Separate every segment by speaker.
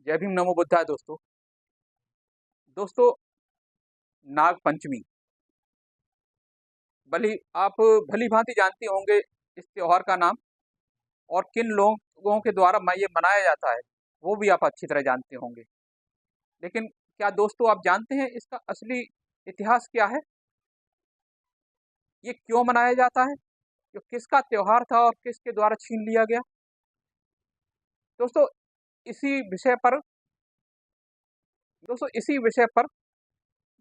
Speaker 1: जय भीम नमो बुद्धाय दोस्तों। दोस्तों, नाग पंचमी आप भली भांति जानते होंगे इस त्योहार का नाम और किन लोगों के द्वारा ये मनाया जाता है, वो भी आप अच्छी तरह जानते होंगे। लेकिन क्या दोस्तों आप जानते हैं इसका असली इतिहास क्या है? ये क्यों मनाया जाता है? जो किसका त्योहार था और किसके द्वारा छीन लिया गया? दोस्तों इसी विषय पर दोस्तों इसी विषय पर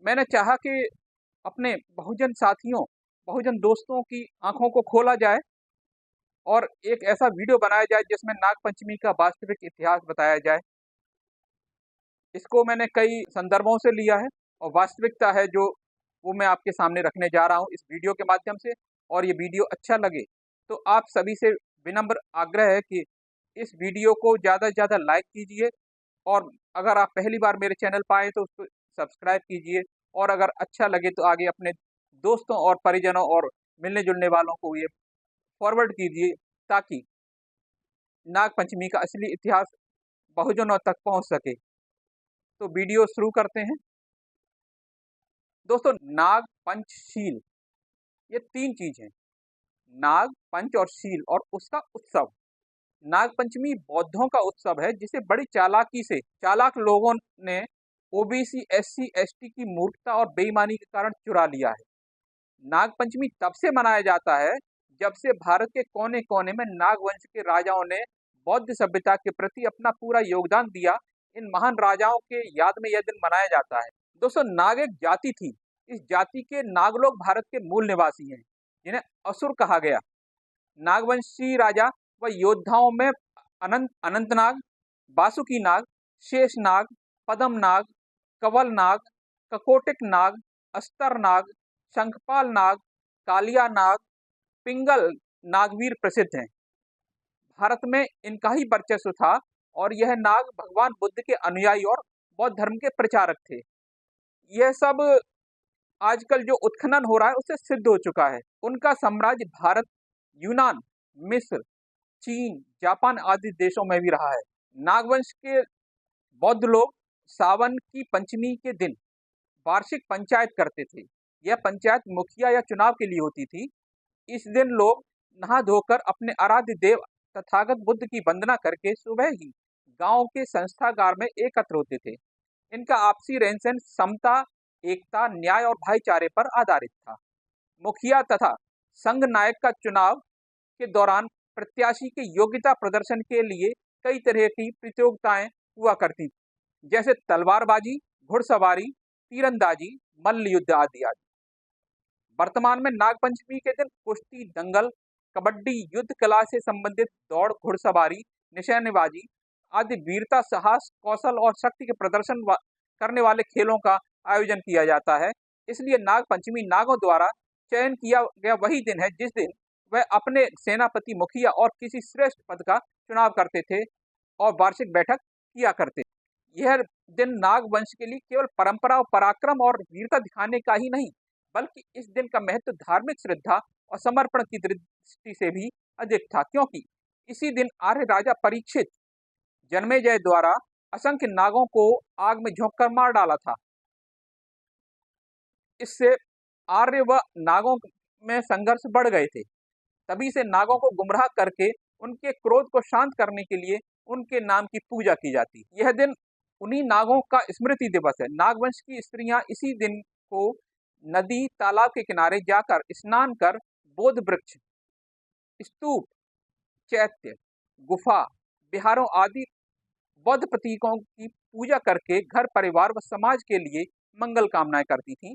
Speaker 1: मैंने चाहा कि अपने बहुजन साथियों, बहुजन दोस्तों की आंखों को खोला जाए और एक ऐसा वीडियो बनाया जाए जिसमें नागपंचमी का वास्तविक इतिहास बताया जाए। इसको मैंने कई संदर्भों से लिया है और वास्तविकता है जो वो मैं आपके सामने रखने जा रहा हूँ इस वीडियो के माध्यम से। और ये वीडियो अच्छा लगे तो आप सभी से विनम्र आग्रह है कि इस वीडियो को ज़्यादा से ज़्यादा लाइक कीजिए और अगर आप पहली बार मेरे चैनल पर आए तो उसको सब्सक्राइब कीजिए और अगर अच्छा लगे तो आगे अपने दोस्तों और परिजनों और मिलने जुलने वालों को ये फॉरवर्ड कीजिए ताकि नागपंचमी का असली इतिहास बहुजनों तक पहुंच सके। तो वीडियो शुरू करते हैं। दोस्तों, नाग, पंच, शील, ये तीन चीज हैं। नाग, पंच और शील और उसका उत्सव। नागपंचमी बौद्धों का उत्सव है जिसे बड़ी चालाकी से चालाक लोगों ने ओबीसी, एससी, एसटी की मूर्खता और बेईमानी के कारण चुरा लिया है। नागपंचमी तब से मनाया जाता है जब से भारत के कोने कोने में नागवंश के राजाओं ने बौद्ध सभ्यता के प्रति अपना पूरा योगदान दिया। इन महान राजाओं के याद में यह दिन मनाया जाता है। दोस्तों, नाग एक जाति थी। इस जाति के नाग लोग भारत के मूल निवासी हैं जिन्हें असुर कहा गया। नागवंशी राजा व योद्धाओं में अनंतनाग, बासुकी नाग, शेष नाग, पदम नाग, कवल नाग, ककोटिक नाग, अस्तर नाग, शंखपाल नाग, कालिया नाग, पिंगल नागवीर प्रसिद्ध हैं। भारत में इनका ही वर्चस्व था और यह नाग भगवान बुद्ध के अनुयायी और बौद्ध धर्म के प्रचारक थे। यह सब आजकल जो उत्खनन हो रहा है उससे सिद्ध हो चुका है। उनका साम्राज्य भारत, यूनान, मिस्र, चीन, जापान आदि देशों में भी रहा है। नागवंश के बौद्ध लोग सावन की पंचमी के दिन वार्षिक पंचायत करते थे। यह पंचायत मुखिया या चुनाव के लिए होती थी। इस दिन लोग नहा धोकर अपने आराध्य देव तथागत बुद्ध की वंदना करके सुबह ही गांव के संस्थागार में एकत्र होते थे। इनका आपसी रहन सहन समता, एकता, न्याय और भाईचारे पर आधारित था। मुखिया तथा संघ नायक का चुनाव के दौरान प्रत्याशी के योग्यता प्रदर्शन के लिए कई तरह की प्रतियोगिताएं हुआ करती, जैसे तलवारबाजी, घुड़सवारी, तीरंदाजी, मल्ल युद्ध आदि आदि। वर्तमान में नागपंचमी के दिन कुश्ती, दंगल, कबड्डी, युद्ध कला से संबंधित दौड़, घुड़सवारी, निशानेबाजी आदि वीरता, साहस, कौशल और शक्ति के प्रदर्शन करने वाले खेलों का आयोजन किया जाता है। इसलिए नागपंचमी नागों द्वारा चयन किया गया वही दिन है जिस दिन वह अपने सेनापति, मुखिया और किसी श्रेष्ठ पद का चुनाव करते थे और वार्षिक बैठक किया करते। यह दिन नाग वंश के लिए केवल परंपरा, पराक्रम और वीरता दिखाने का ही नहीं, बल्कि इस दिन का महत्व धार्मिक श्रद्धा और समर्पण की दृष्टि से भी अधिक था, क्योंकि इसी दिन आर्य राजा परीक्षित जन्मेजय द्वारा असंख्य नागों को आग में झोंककर मार डाला था। इससे आर्य व नागों में संघर्ष बढ़ गए थे। तभी से नागों को गुमराह करके उनके क्रोध को शांत करने के लिए उनके नाम की पूजा की जाती। यह दिन उन्हीं नागों का स्मृति दिवस है। नागवंश की स्त्रियां इसी दिन को नदी, तालाब के किनारे जाकर स्नान कर बोध वृक्ष, स्तूप, चैत्य, गुफा, विहारों आदि बौद्ध प्रतीकों की पूजा करके घर, परिवार व समाज के लिए मंगल कामनाएं करती थीं।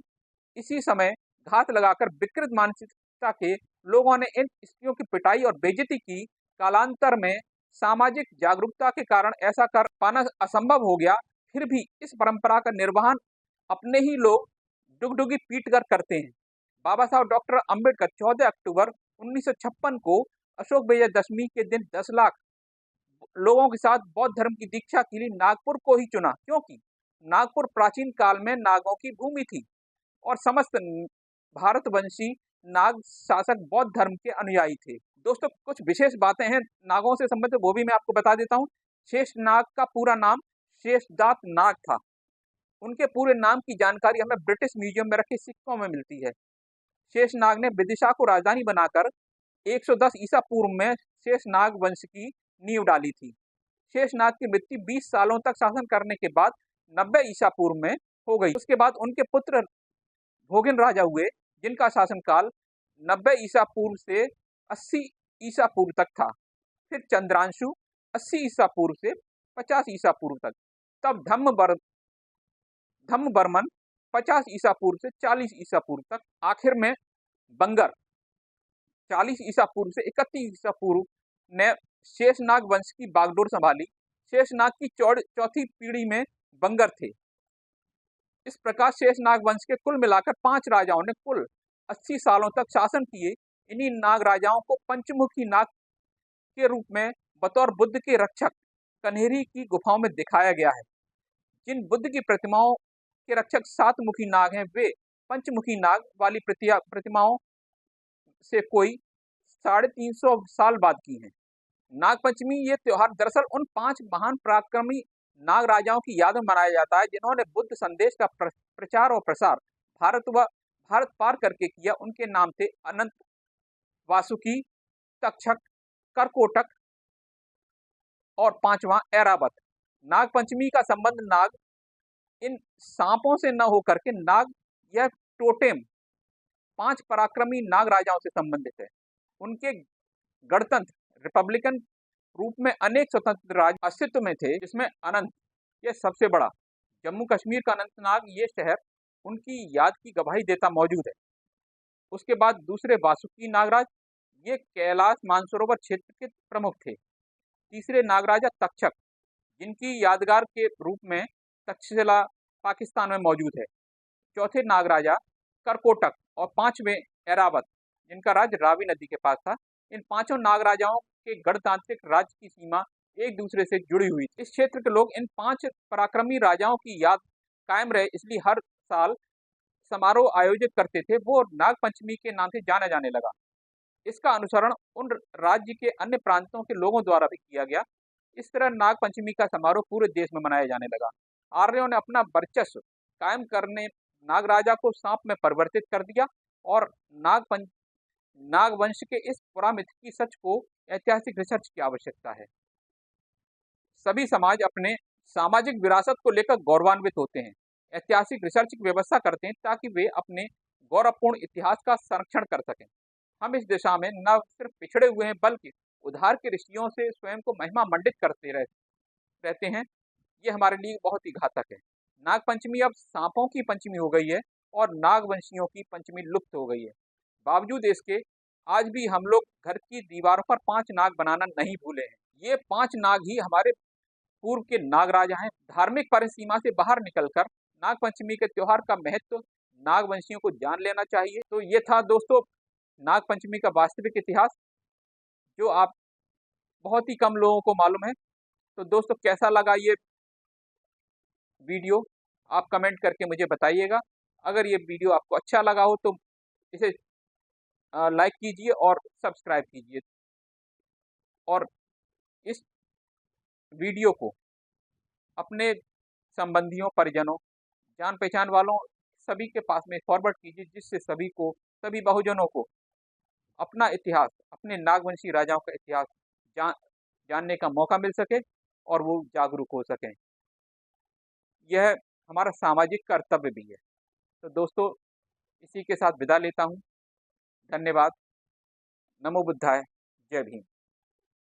Speaker 1: इसी समय घात लगाकर विकृत मानसिकता के लोगों ने इन स्त्रियों की पिटाई और बेइज्जती की। कालांतर में सामाजिक जागरूकता के कारण ऐसा कर पाना असंभव हो गया। फिर भी इस परंपरा का निर्वहन अपने ही लोग डुगडुगी पीट कर करते हैं। बाबा साहब डॉक्टर अंबेडकर 14 अक्टूबर 1956 को अशोक विजयदशमी के दिन 10 लाख लोगों के साथ बौद्ध धर्म की दीक्षा के लिए नागपुर को ही चुना, क्योंकि नागपुर प्राचीन काल में नागों की भूमि थी और समस्त भारतवंशी नाग शासक बौद्ध धर्म के अनुयायी थे। दोस्तों, कुछ विशेष बातें हैं नागों से संबंधित, वो भी मैं आपको बता देता हूँ। शेष नाग का पूरा नाम शेषदात नाग था। उनके पूरे नाम की जानकारी हमें ब्रिटिश म्यूजियम में रखे सिक्कों में मिलती है। शेषनाग ने विदिशा को राजधानी बनाकर 110 ईसा पूर्व में शेषनाग वंश की नींव डाली थी। शेषनाग की मृत्यु 20 सालों तक शासन करने के बाद 90 ईसा पूर्व में हो गई। उसके बाद उनके पुत्र भोगिन राजा हुए, जिनका शासनकाल 90 ईसा पूर्व से 80 ईसा पूर्व तक था। फिर चंद्रांशु 80 ईसा पूर्व से 50 ईसा पूर्व तक। तब धम्मवर्मन 50 ईसा पूर्व से 40 ईसा पूर्व तक। आखिर में बंगर 40 ईसा पूर्व से 31 ईसा पूर्व ने शेषनाग वंश की बागडोर संभाली। शेषनाग की चौथी पीढ़ी में बंगर थे। इस प्रकार शेषनाग वंश के कुल मिलाकर 5 राजाओं ने कुल 80 सालों तक शासन किए। इन्हीं नाग राजाओं को पंचमुखी नाग के रूप में बतौर बुद्ध के रक्षक कन्हेरी की गुफाओं में दिखाया गया है। जिन बुद्ध की प्रतिमाओं के रक्षक 7 मुखी नाग हैं, वे पंचमुखी नाग वाली प्रतिमाओं से कोई 350 साल बाद की हैं। नागपंचमी ये त्योहार दरअसल उन 5 महान पराक्रमी नाग राजाओं की याद में मनाया जाता है, जिन्होंने बुद्ध संदेश का प्रचार और प्रसार भारत पार करके किया। उनके नाम थे अनंत, वासुकी, तक्षक, करकोटक और 5वां ऐरावत। नागपंचमी का संबंध नाग इन सांपों से न होकर के नाग यह टोटेम 5 पराक्रमी नाग राजाओं से संबंधित है। उनके गणतंत्र रिपब्लिकन रूप में अनेक स्वतंत्र राज्य अस्तित्व में थे, जिसमें अनंत यह सबसे बड़ा। जम्मू कश्मीर का अनंतनाग ये शहर उनकी याद की गवाही देता मौजूद है। उसके बाद दूसरे वासुकी नागराज, ये कैलाश मानसरोवर क्षेत्र के प्रमुख थे। तीसरे नागराजा तक्षक, जिनकी यादगार के रूप में तक्षशिला पाकिस्तान में मौजूद है। चौथे नागराजा करकोटक और 5वें ऐरावत, जिनका राज्य रावी नदी के पास था। इन 5 नागराजाओं के गणतांत्रिक राज्य की सीमा एक दूसरे से जुड़ी हुई थी। इस क्षेत्र के लोग इन 5 पराक्रमी राजाओं की याद कायम रहे, इसलिए हर साल समारोह आयोजित करते थे। वो नागपंचमी के नाम से जाना जाने लगा। इसका अनुसरण उन राज्य के अन्य प्रांतों के लोगों द्वारा भी किया गया। इस तरह नागपंचमी का समारोह पूरे देश में मनाया जाने लगा। आर्यों ने अपना वर्चस्व कायम करने नागराजा को सांप में परिवर्तित कर दिया और नागवंश के इस पुरामिथिकी सच को ऐतिहासिक रिसर्च की आवश्यकता है। सभी समाज अपने सामाजिक विरासत को लेकर गौरवान्वित होते हैं, ऐतिहासिक रिसर्च की व्यवस्था करते हैं ताकि वे अपने गौरवपूर्ण इतिहास का संरक्षण कर सकें। हम इस दिशा में न सिर्फ पिछड़े हुए हैं, बल्कि उधार की दृष्टियों से स्वयं को महिमा मंडित करते रहते हैं। ये हमारे लिए बहुत ही घातक है। नागपंचमी अब सांपों की पंचमी हो गई है और नागवंशियों की पंचमी लुप्त हो गई है। बावजूद इसके आज भी हम लोग घर की दीवारों पर 5 नाग बनाना नहीं भूले हैं। ये 5 नाग ही हमारे पूर्व के नागराजा हैं। धार्मिक परिसीमा से बाहर निकलकर नागपंचमी के त्योहार का महत्व नागवंशियों को जान लेना चाहिए। तो ये था दोस्तों नागपंचमी का वास्तविक इतिहास, जो आप बहुत ही कम लोगों को मालूम है। तो दोस्तों कैसा लगा ये वीडियो, आप कमेंट करके मुझे बताइएगा। अगर ये वीडियो आपको अच्छा लगा हो तो इसे लाइक कीजिए और सब्सक्राइब कीजिए, और इस वीडियो को अपने संबंधियों, परिजनों, जान पहचान वालों सभी के पास में फॉरवर्ड कीजिए, जिससे सभी बहुजनों को अपना इतिहास, अपने नागवंशी राजाओं का इतिहास जानने का मौका मिल सके और वो जागरूक हो सकें। यह हमारा सामाजिक कर्तव्य भी है। तो दोस्तों इसी के साथ विदा लेता हूँ। धन्यवाद। नमो बुद्धाय। जय भीम।